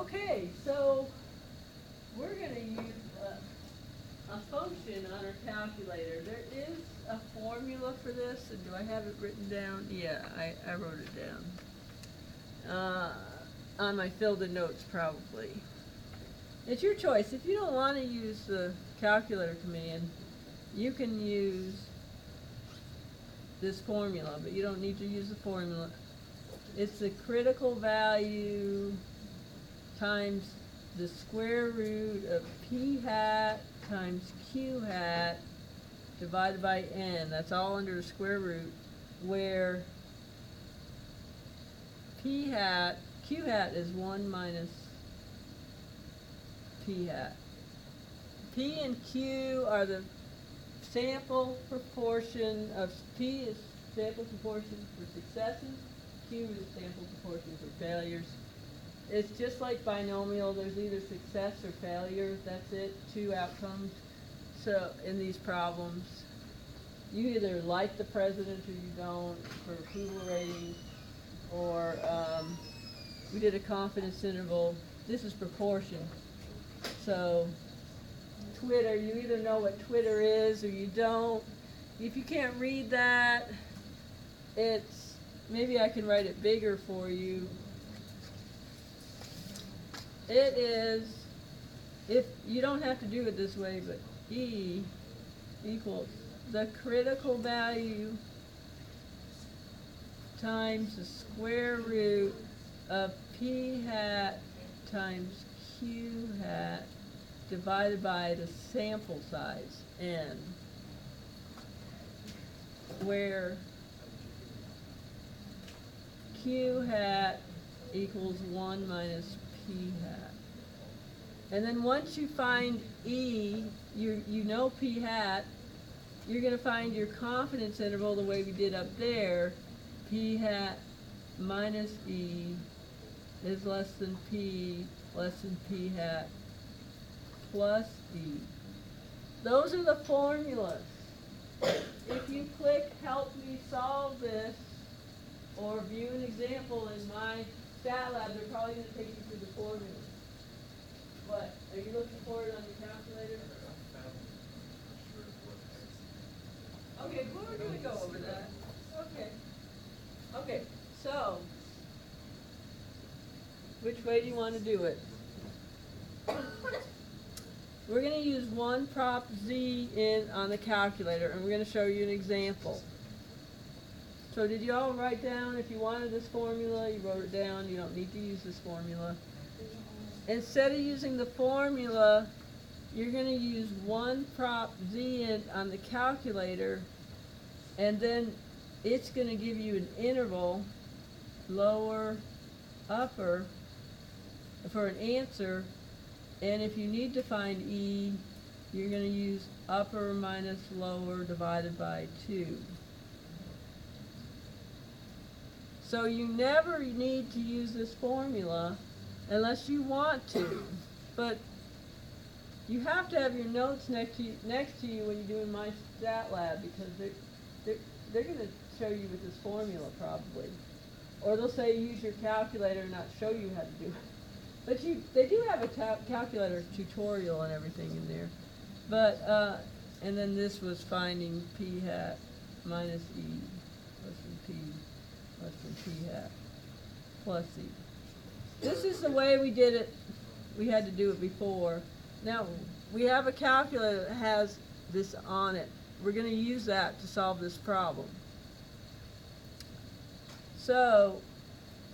Okay, so we're going to use a function on our calculator. There is a formula for this, and do I have it written down? Yeah, I wrote it down. On my filled in notes, probably. It's your choice. If you don't want to use the calculator command, you can use this formula, but you don't need to use the formula. It's the critical value times the square root of p hat times q hat divided by n. That's all under the square root, where q hat is 1 minus p hat. P and Q are the sample proportion of, P is sample proportion for successes, Q is sample proportion for failures. It's just like binomial, there's either success or failure, that's it, two outcomes. So in these problems, you either like the president or you don't for approval ratings, or we did a confidence interval. This is proportion. So Twitter, you either know what Twitter is or you don't. If you can't read that, it's, maybe I can write it bigger for you. It is, if you don't have to do it this way, but E equals the critical value times the square root of p hat times q hat divided by the sample size, n, where q hat equals 1 minus p hat. And then once you find E, you know p hat, you're going to find your confidence interval the way we did up there. P hat minus E is less than P hat plus E. Those are the formulas. If you click help me solve this or view an example in my stat lab, they're probably going to take you through the formulas. What? Are you looking for it on your calculator? Okay, we're going to go over that. Okay. Okay, so which way do you want to do it? We're going to use one prop z in on the calculator, and we're going to show you an example. So did you all write down, if you wanted this formula, you wrote it down, you don't need to use this formula. Instead of using the formula, you're going to use one prop z in on the calculator, and then it's going to give you an interval, lower, upper, for an answer. And if you need to find E, you're going to use upper minus lower divided by 2. So you never need to use this formula unless you want to. But you have to have your notes next to you when you're doing my stat lab, because they're going to show you with this formula probably. Or they'll say use your calculator and not show you how to do it. But they do have a calculator tutorial and everything in there. But, and then this was finding p hat minus E less than p hat plus E. This is the way we did it. We had to do it before. Now, we have a calculator that has this on it. We're going to use that to solve this problem. So,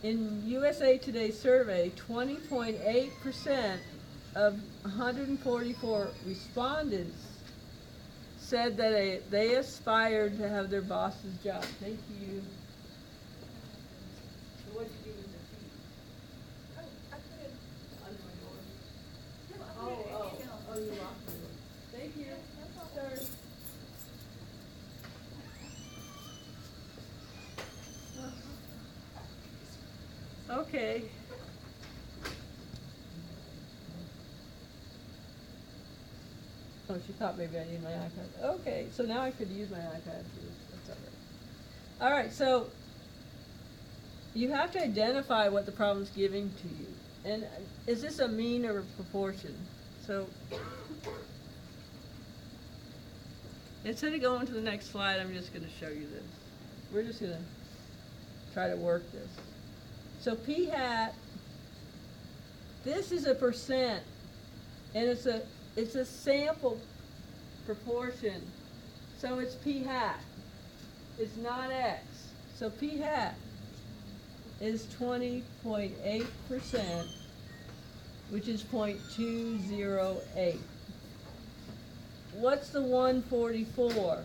in USA Today survey, 20.8% of 144 respondents said that they aspired to have their boss's job. Thank you. So what did you do with the key? Oh, I put it Under my door. No, I put it in the email. Oh, you locked the door. Thank you. Sorry. Okay. Oh, she thought maybe I needed my iPad. Okay, so now I could use my iPad too. That's all right. All right, so you have to identify what the problem's giving to you. And is this a mean or a proportion? So instead of going to the next slide, I'm just going to show you this. We're just going to try to work this. So p hat, this is a percent, and it's a sample proportion. So it's p hat. It's not x. So p hat is 20.8%, which is 0.208. What's the 144?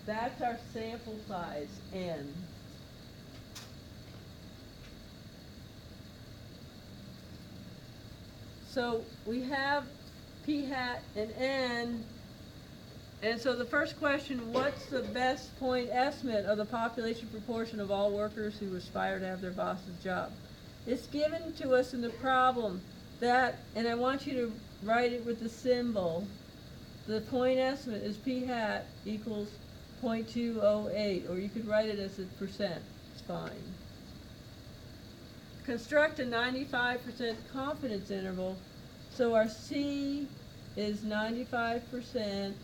That's our sample size, n. So we have p hat and n, and so the first question, what's the best point estimate of the population proportion of all workers who aspire to have their boss's job? It's given to us in the problem that, and I want you to write it with the symbol, the point estimate is p hat equals 0.208, or you could write it as a percent, it's fine. Construct a 95% confidence interval, so our C is 95%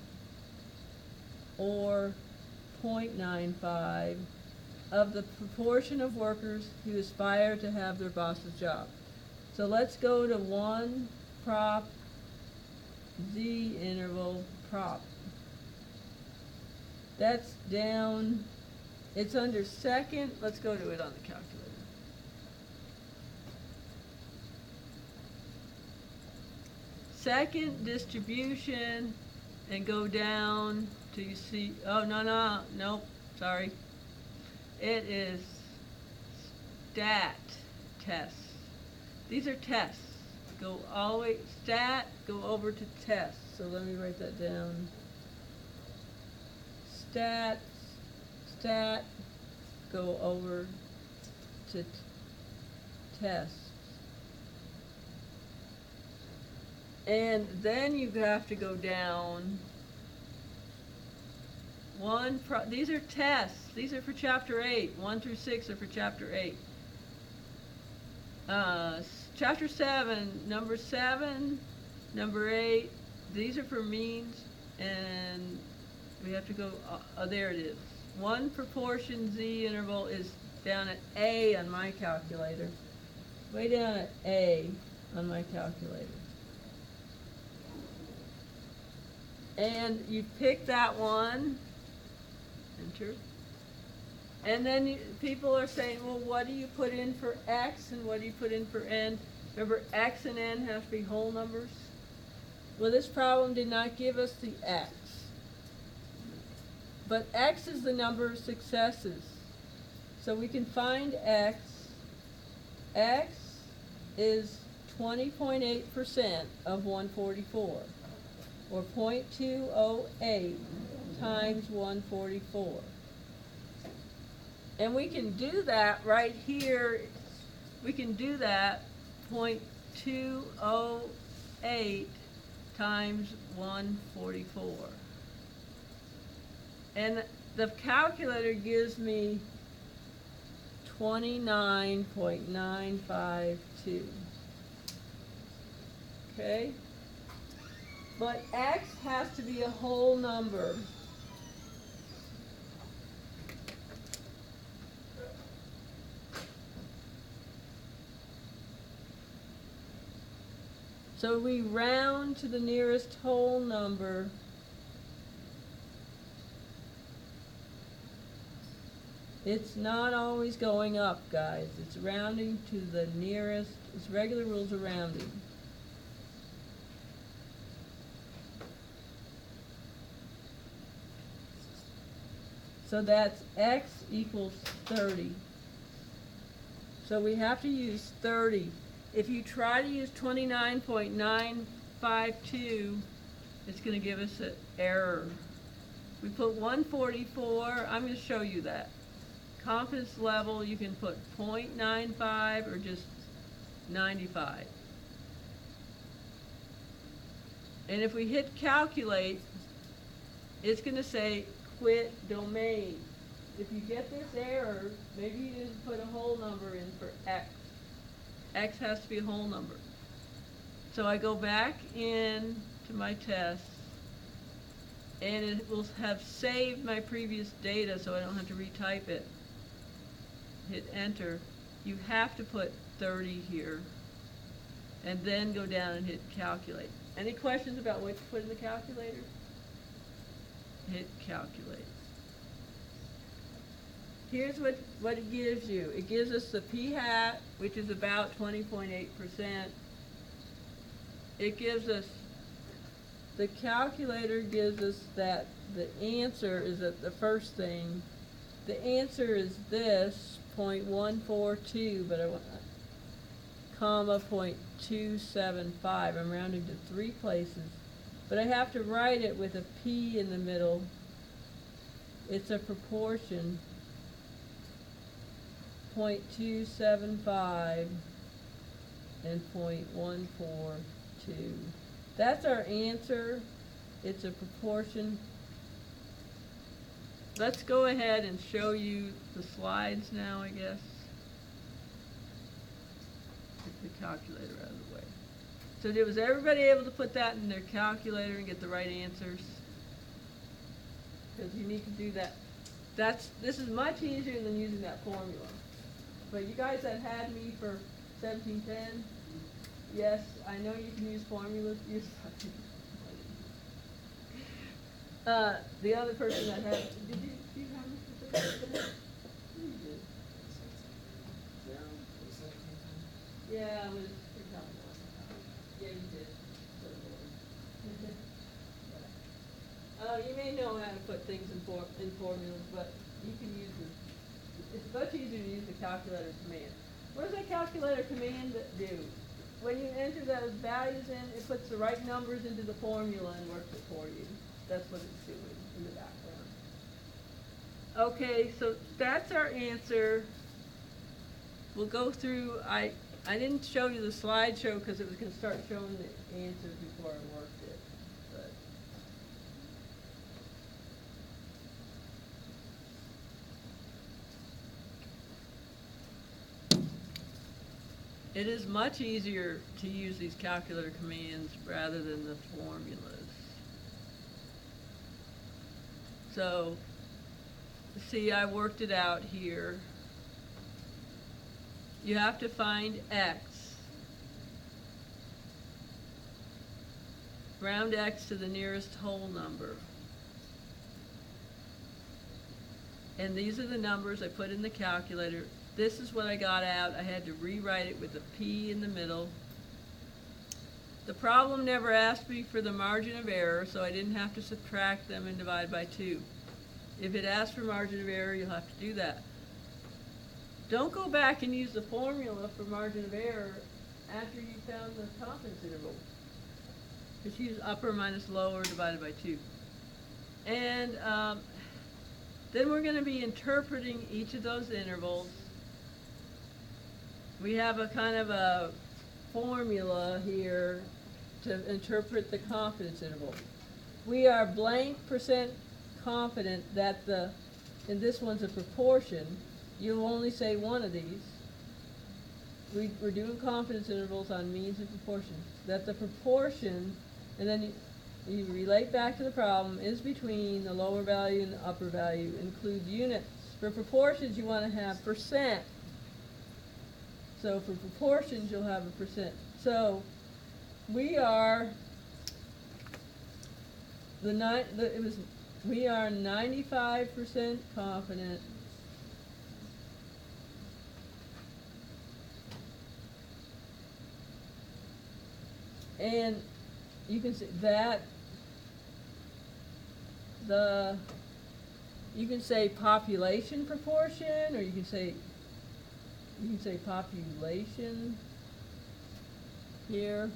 or 0.95 of the proportion of workers who aspire to have their boss's job. So let's go to 1 prop Z interval prop. That's down, it's under second. Let's go to it on the calculator. Second distribution, and go down till you see, oh, nope, sorry. It is stat tests. These are tests. Go all the way, stat, go over to tests. So let me write that down. Stat, go over to tests. And then you have to go down these are tests. These are for chapter 8. 1 through 6 are for chapter 8. Chapter 7, number 7, number 8, these are for means, and we have to go, there it is. 1 proportion Z interval is down at A on my calculator. Way down at A on my calculator. And you pick that one, enter. And then people are saying, well, what do you put in for X and what do you put in for N? Remember, X and N have to be whole numbers. Well, this problem did not give us the X. But X is the number of successes. So we can find X. X is 20.8% of 144, or 0.208 times 144. And we can do that right here. We can do that 0.208 times 144. And the calculator gives me 29.952. Okay? But X has to be a whole number. So we round to the nearest whole number. It's not always going up, guys. It's rounding to the nearest, it's regular rules of rounding. So that's X equals 30. So we have to use 30. If you try to use 29.952, it's going to give us an error. We put 144, I'm going to show you that. Confidence level, you can put 0.95 or just 95. And if we hit calculate, it's going to say quit domain. If you get this error, maybe you didn't put a whole number in for X. X has to be a whole number. So I go back in to my test, and it will have saved my previous data so I don't have to retype it. Hit enter. You have to put 30 here, and then go down and hit calculate. Any questions about what to put in the calculator? Hit calculate. Here's what it gives you. It gives us the p-hat, which is about 20.8%. It gives us, the calculator gives us that the answer is at the first thing. The answer is this, 0.142, but I want, comma 0.275. I'm rounding to 3 places. But I have to write it with a P in the middle. It's a proportion. 0.275 and 0.142. That's our answer. It's a proportion. Let's go ahead and show you the slides now, I guess. Get the calculator out of the way. So was everybody able to put that in their calculator and get the right answers? Because you need to do that. This is much easier than using that formula. But you guys that had me for 1710, yes, I know you can use formulas. The other person that had, do you have me for 1710? You did. No. Yeah, it was for coming on. Yeah, you did. You may know how to put things in formulas, but you can use this. It's much easier to use the calculator command. What does that calculator command do? When you enter those values in, it puts the right numbers into the formula and works it for you. That's what it's doing in the background. Okay, so that's our answer. We'll go through, I didn't show you the slideshow because it was going to start showing the answers before I worked it. But it is much easier to use these calculator commands rather than the formulas. So, see, I worked it out here. You have to find X. Round X to the nearest whole number. And these are the numbers I put in the calculator. This is what I got out. I had to rewrite it with a P in the middle. The problem never asked me for the margin of error, so I didn't have to subtract them and divide by 2. If it asks for margin of error, you'll have to do that. Don't go back and use the formula for margin of error after you found the confidence interval. Just use upper minus lower divided by 2. And then we're going to be interpreting each of those intervals. We have a kind of a formula here to interpret the confidence interval. We are blank % confident that and this one's a proportion, you'll only say one of these. We're doing confidence intervals on means and proportions. That the proportion, and then you relate back to the problem, is between the lower value and the upper value, include units. For proportions, you want to have percent. So for proportions, you'll have a percent. So we are we are 95% confident and you can see that you can say population proportion, or you can say population here,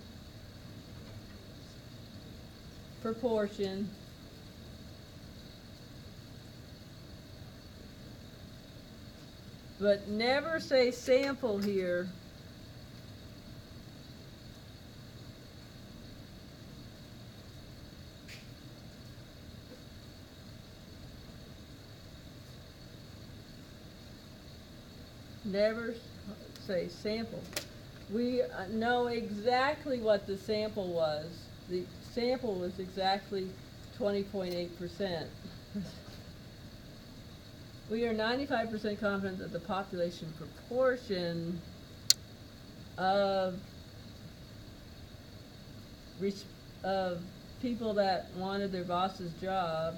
proportion, but never say sample here. Never say sample. We know exactly what the sample was. The sample was exactly 20.8%. We are 95% confident that the population proportion of of people that wanted their boss's job,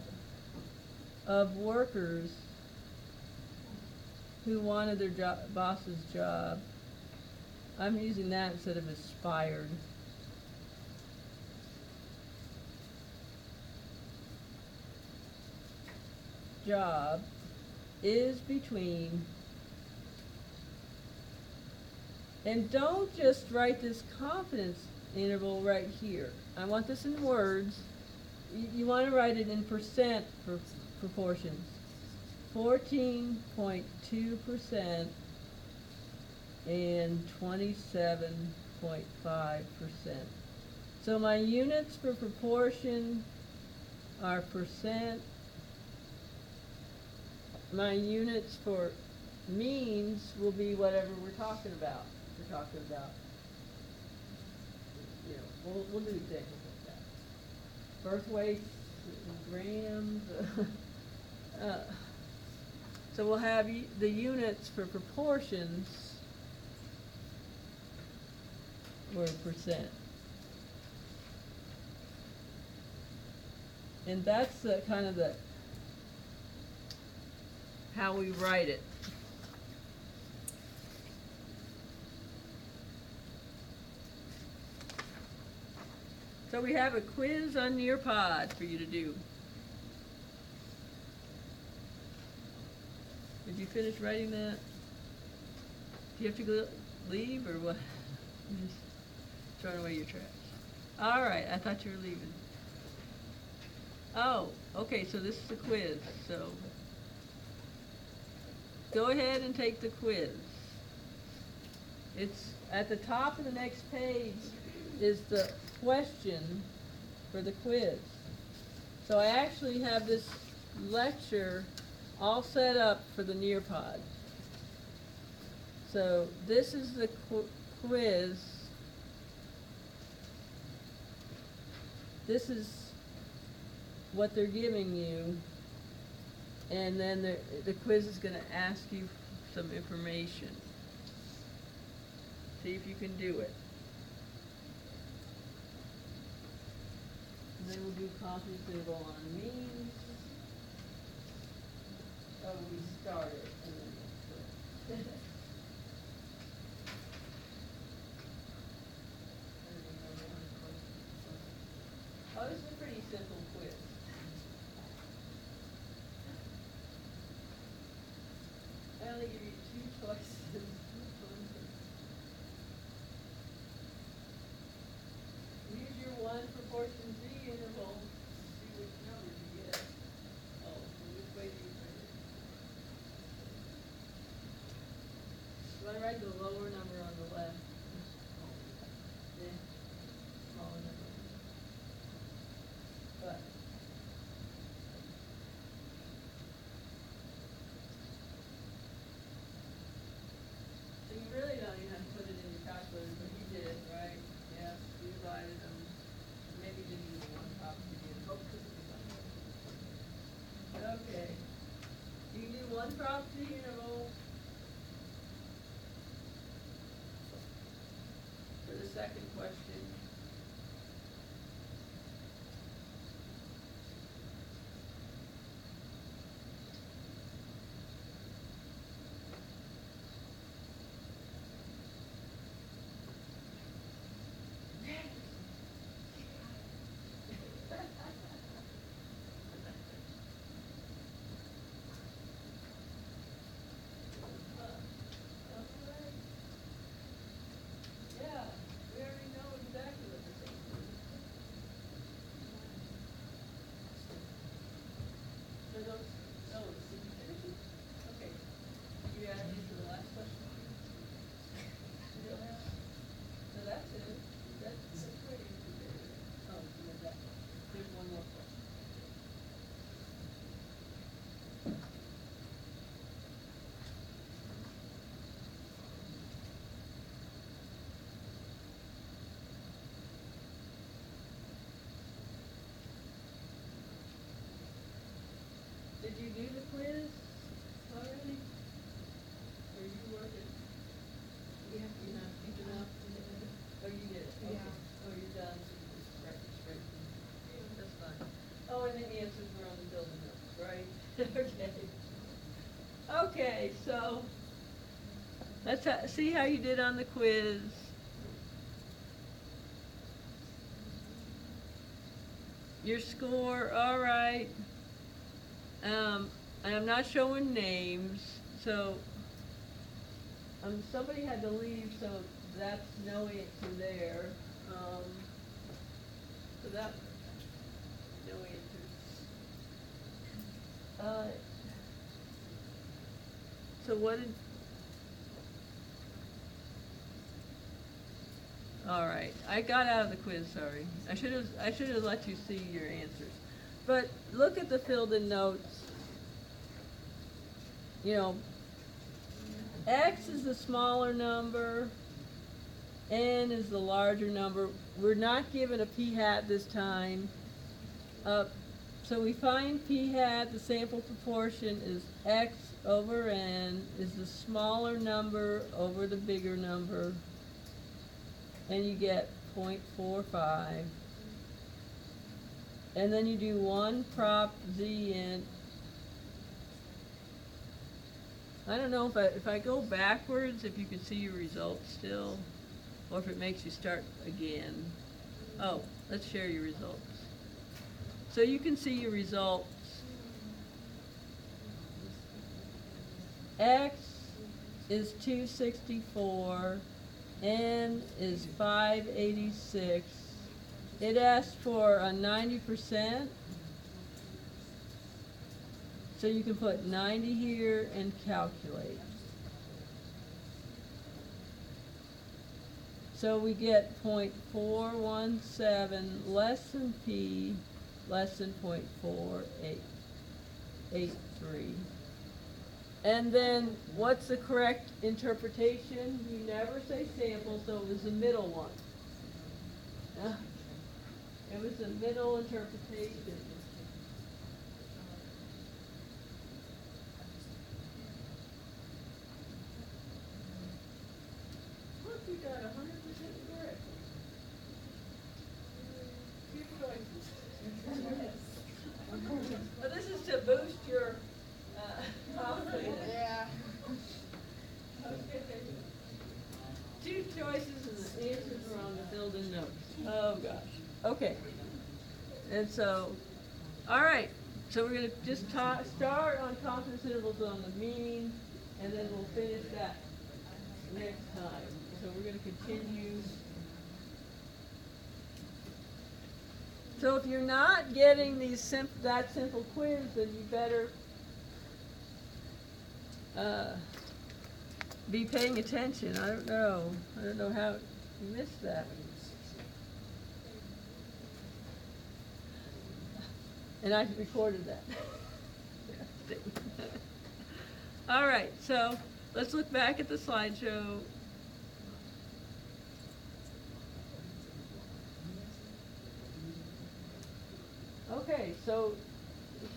of workers who wanted their boss's job. I'm using that instead of aspired. Job is between, and don't just write this confidence interval right here. I want this in words. You want to write it in percent proportions. 14.2% and 27.5%. So my units for proportion are percent. My units for means will be whatever we're talking about. We're talking about, you know, we'll do examples like that. Birth weights, grams. So we'll have the units for proportions were percent. And that's the kind of the how we write it. So we have a quiz on Nearpod for you to do. Did you finish writing that? Do you have to go leave or what? You're just throwing away your trash. All right, I thought you were leaving. Oh, okay, so this is the quiz. So go ahead and take the quiz. It's at the top of the next page is the question for the quiz. So I actually have this lecture all set up for the Nearpod. So this is the quiz. This is what they're giving you, and then the quiz is going to ask you some information. See if you can do it. And then we'll do confidence interval on means. Oh, we started and then we'll quit. Oh, this is a pretty simple quiz. I only give you two choices. Use your one proportion Z interval to see which number you get. Oh, which way do you put it? Do I write the lower number on the left? Yeah. Smaller number. But so you really don't even have to put it in your calculator, but you did, right? Yeah, you divided them. Maybe you didn't use the one top to begin with. Okay. You can do one proxy interval for the second question. Yeah, we already know exactly See how you did on the quiz. Your score, all right. And I'm not showing names, so somebody had to leave, so that's no answer there. So that no answer. So what did? All right, I got out of the quiz. Sorry, I should have let you see your answers. But look at the filled-in notes. You know, X is the smaller number, N is the larger number. We're not given a p hat this time. So we find p hat, the sample proportion is X over N, is the smaller number over the bigger number, and you get 0.45. And then you do 1 prop z int. I don't know if I go backwards, if you can see your results still, or if it makes you start again. Oh, let's share your results. So you can see your results. X is 264, N is 586. It asked for a 90%. So you can put 90 here and calculate. So we get 0.417 less than P, less than 0.4883. And then what's the correct interpretation? You never say sample, so it was the middle one. It was the middle interpretation. Look, you got 100% correct. Two choices. Well, this is to boost your confidence. Yeah. Okay. Two choices and the answers are on the filled-in notes. Oh gosh. Okay. And so, all right. So we're going to just start on confidence intervals on the mean, and then we'll finish that next time. So we're going to continue. So if you're not getting these that simple quiz, then you better be paying attention. I don't know how you missed that. And I recorded that. All right, so let's look back at the slideshow. Okay, so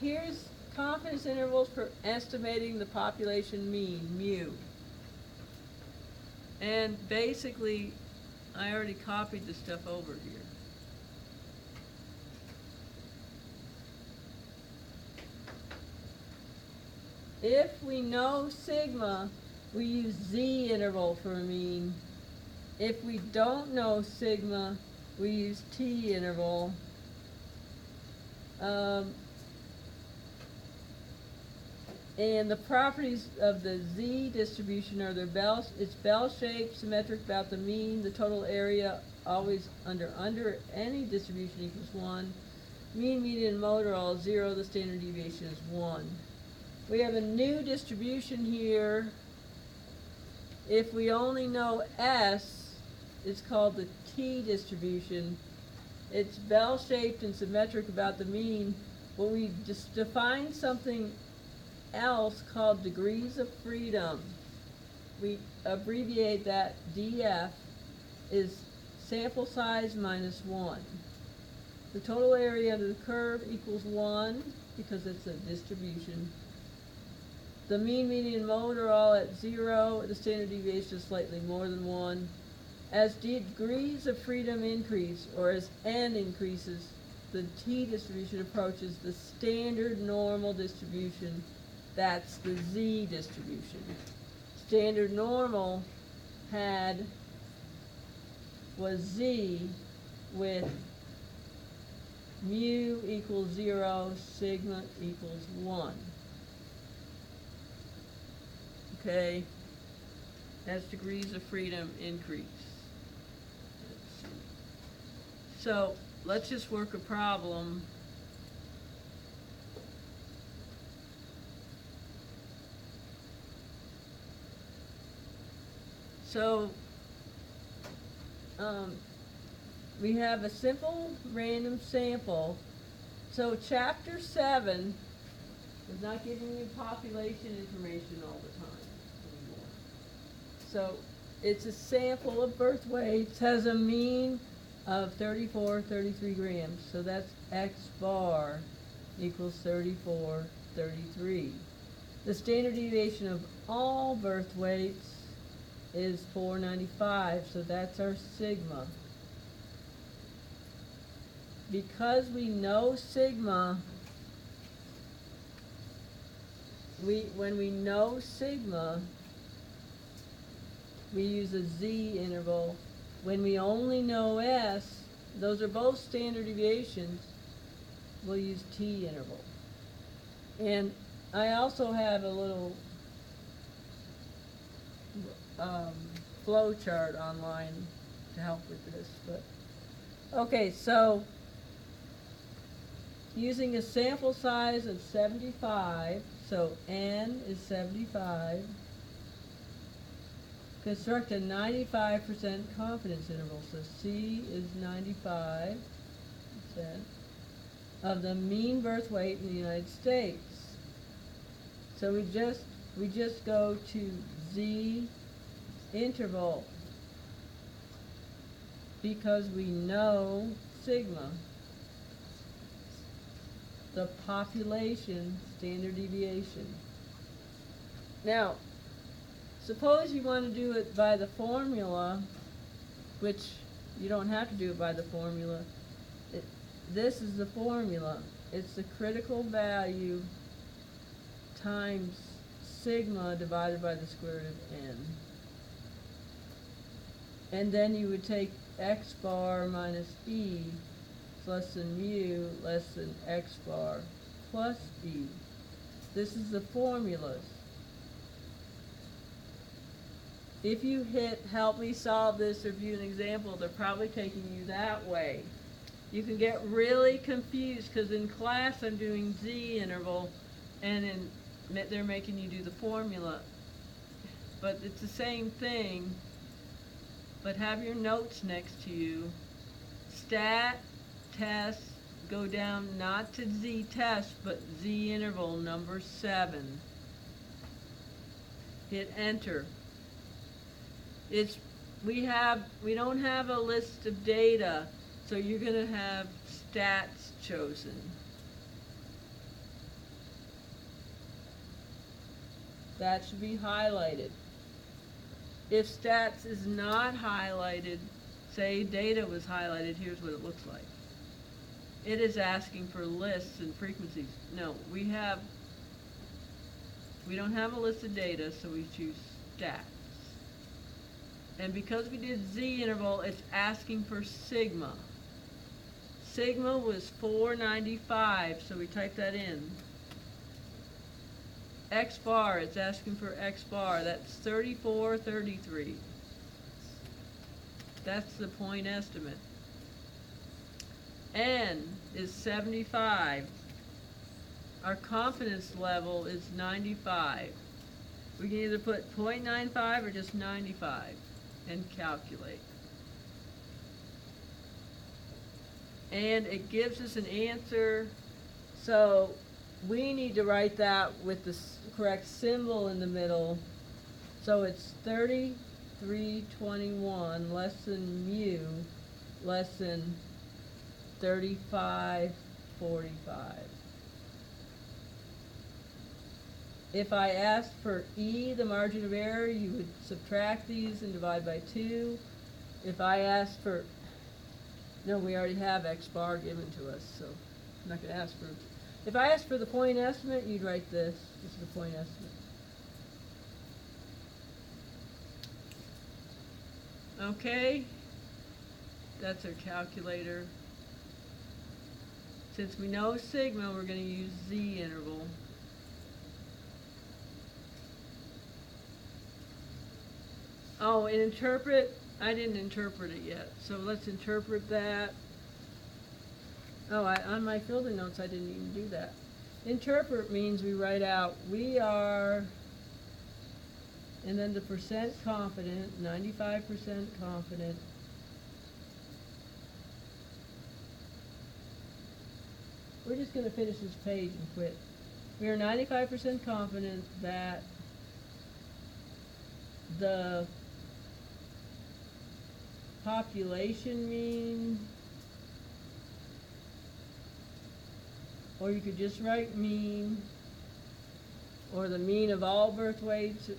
here's confidence intervals for estimating the population mean, mu. And basically, I already copied the stuff over here. If we know sigma, we use z interval for a mean. If we don't know sigma, we use t interval. And the properties of the z distribution are it's bell-shaped, symmetric about the mean, the total area always under any distribution equals 1. Mean, median, mode are all 0, the standard deviation is 1. We have a new distribution here. If we only know S, it's called the t distribution. It's bell-shaped and symmetric about the mean. When we just define something else called degrees of freedom, we abbreviate that DF is sample size minus 1. The total area under the curve equals 1 because it's a distribution. The mean, median, mode are all at 0. The standard deviation is slightly more than 1. As degrees of freedom increase, or as n increases, the t distribution approaches the standard normal distribution. That's the z distribution. standard normal was Z with mu equals 0, sigma equals 1. Okay? As degrees of freedom increase. So let's just work a problem. So we have a simple random sample. So chapter 7 is not giving you population information all the time anymore. So it's a sample of birth weights, has a mean of 33 grams. So that's X bar equals 33. The standard deviation of all birth weights is 495, so that's our sigma. Because we know sigma, when we know sigma, we use a Z interval. When we only know S, those are both standard deviations, we'll use T interval. And I also have a little flow chart online to help with this. But okay, so using a sample size of 75, so N is 75, construct a 95% confidence interval. So C is 95% of the mean birth weight in the United States. So we just go to Z interval because we know sigma, the population standard deviation. Now, suppose you want to do it by the formula, which you don't have to do it by the formula. This is the formula. It's the critical value times sigma divided by the square root of n. And then you would take X bar minus E is less than mu less than X bar plus E. This is the formulas. If you hit help me solve this or view an example, they're probably taking you that way. You can get really confused because in class I'm doing Z interval and they're making you do the formula. But it's the same thing, but have your notes next to you. Stat, test, go down not to Z test, but Z interval number 7. Hit enter. We don't have a list of data, so you're going to have stats chosen. That should be highlighted. If stats is not highlighted, say data was highlighted, here's what it looks like. It is asking for lists and frequencies. No, we don't have a list of data, so we choose stats. And because we did Z interval, it's asking for sigma. Sigma was 495, so we type that in. X bar, it's asking for X bar, that's 33. That's the point estimate. N is 75. Our confidence level is 95. We can either put 0.95 or just 95 and calculate. And it gives us an answer, so we need to write that with the correct symbol in the middle. So it's 3321 less than mu less than 3545. If I asked for E, the margin of error, you would subtract these and divide by 2. If I asked for, no, we already have X bar given to us, so I'm not going to ask for, if I asked for the point estimate, you'd write this. This is the point estimate. Okay? That's our calculator. Since we know sigma, we're going to use z interval. Oh, and interpret, I didn't interpret it yet, so let's interpret that. Oh, on my Fielder notes, I didn't even do that. Interpret means we write out, we are, and then the percent confident, 95% confident. We're just going to finish this page and quit. We are 95% confident that the population mean, or you could just write mean, or the mean of all birth weights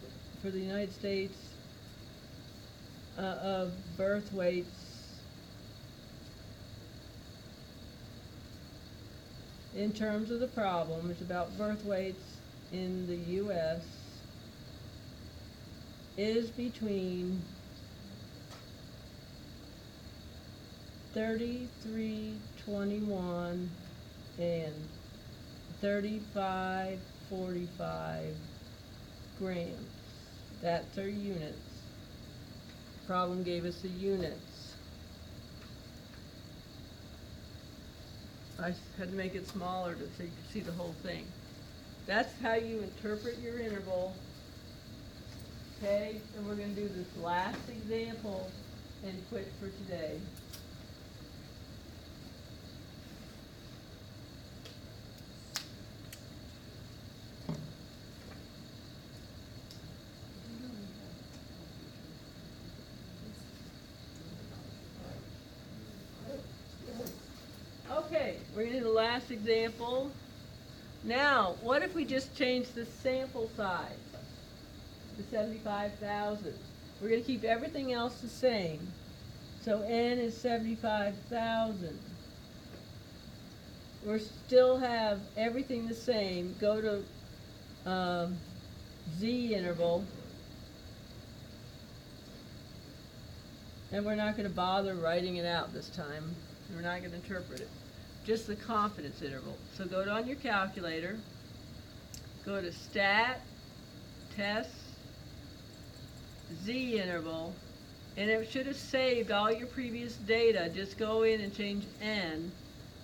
for the United States, of birth weights in terms of the problem. It's about birth weights in the U.S. is between 3321 and 3545 grams. That's our units. Problem gave us the units. I had to make it smaller so you could see the whole thing. That's how you interpret your interval. Okay, and we're going to do this last example and quit for today. Okay, we're going to do the last example. Now, what if we just change the sample size to 75,000? We're going to keep everything else the same. So n is 75,000. We still have everything the same. Go to z interval. And we're not going to bother writing it out this time. We're not going to interpret it. Just the confidence interval. So go on your calculator, go to stat, test, z interval, and it should have saved all your previous data. Just go in and change n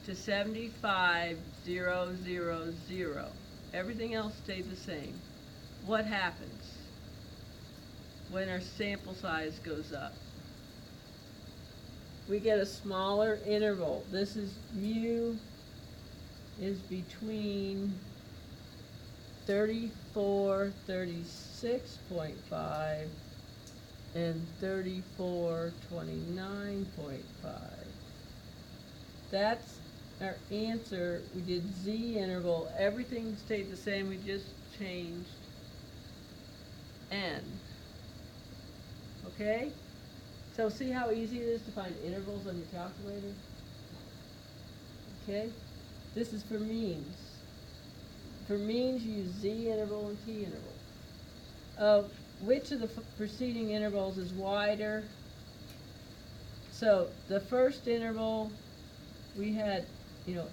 to 75,000. Everything else stayed the same. What happens when our sample size goes up? We get a smaller interval. This is mu is between 34, 36.5 and 34, 29.5. That's our answer. We did z interval. Everything stayed the same. We just changed n. Okay? So see how easy it is to find intervals on your calculator? Okay? This is for means. For means, you use z interval and t interval. Which of the preceding intervals is wider? So the first interval, we had,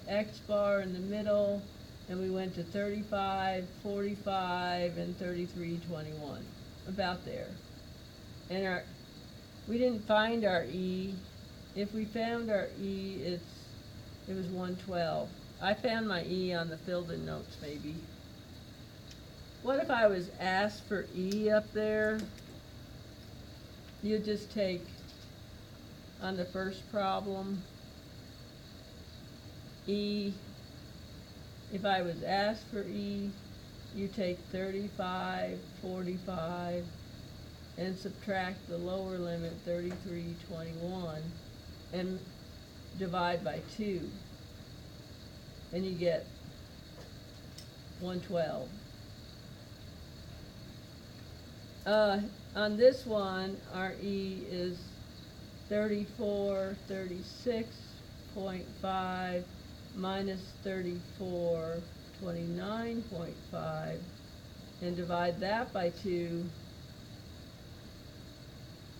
x bar in the middle, and we went to 35, 45, and 33, 21. About there. And we didn't find our E. If we found our E, it was 112. I found my E on the filled-in notes, maybe. What if I was asked for E up there? You just take, on the first problem, E. If I was asked for E, you take 35, 45, and subtract the lower limit, 3321, and divide by 2. And you get 112. On this one, our E is 34, 36.5 minus 34, 29.5, and divide that by 2,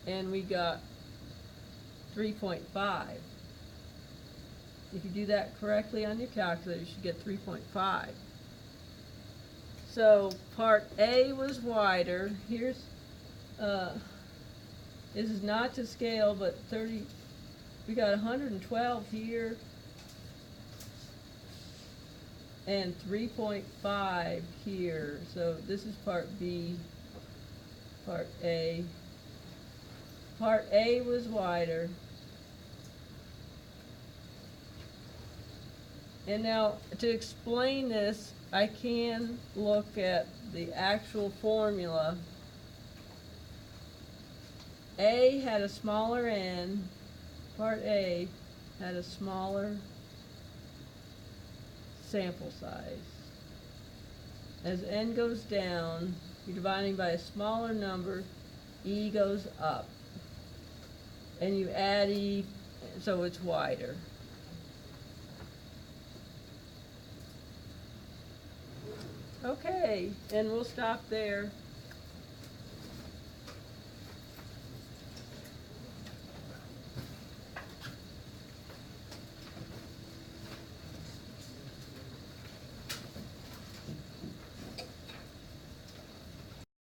and we got 3.5. If you do that correctly on your calculator, you should get 3.5. So part A was wider. Here's, this is not to scale, but 30, we got 112 here, and 3.5 here. So this is part B, part A. Part A was wider. And now, to explain this, I can look at the actual formula. A had a smaller n, part A had a smaller sample size. As n goes down, you're dividing by a smaller number, E goes up. And you add E, so it's wider. Okay, and we'll stop there.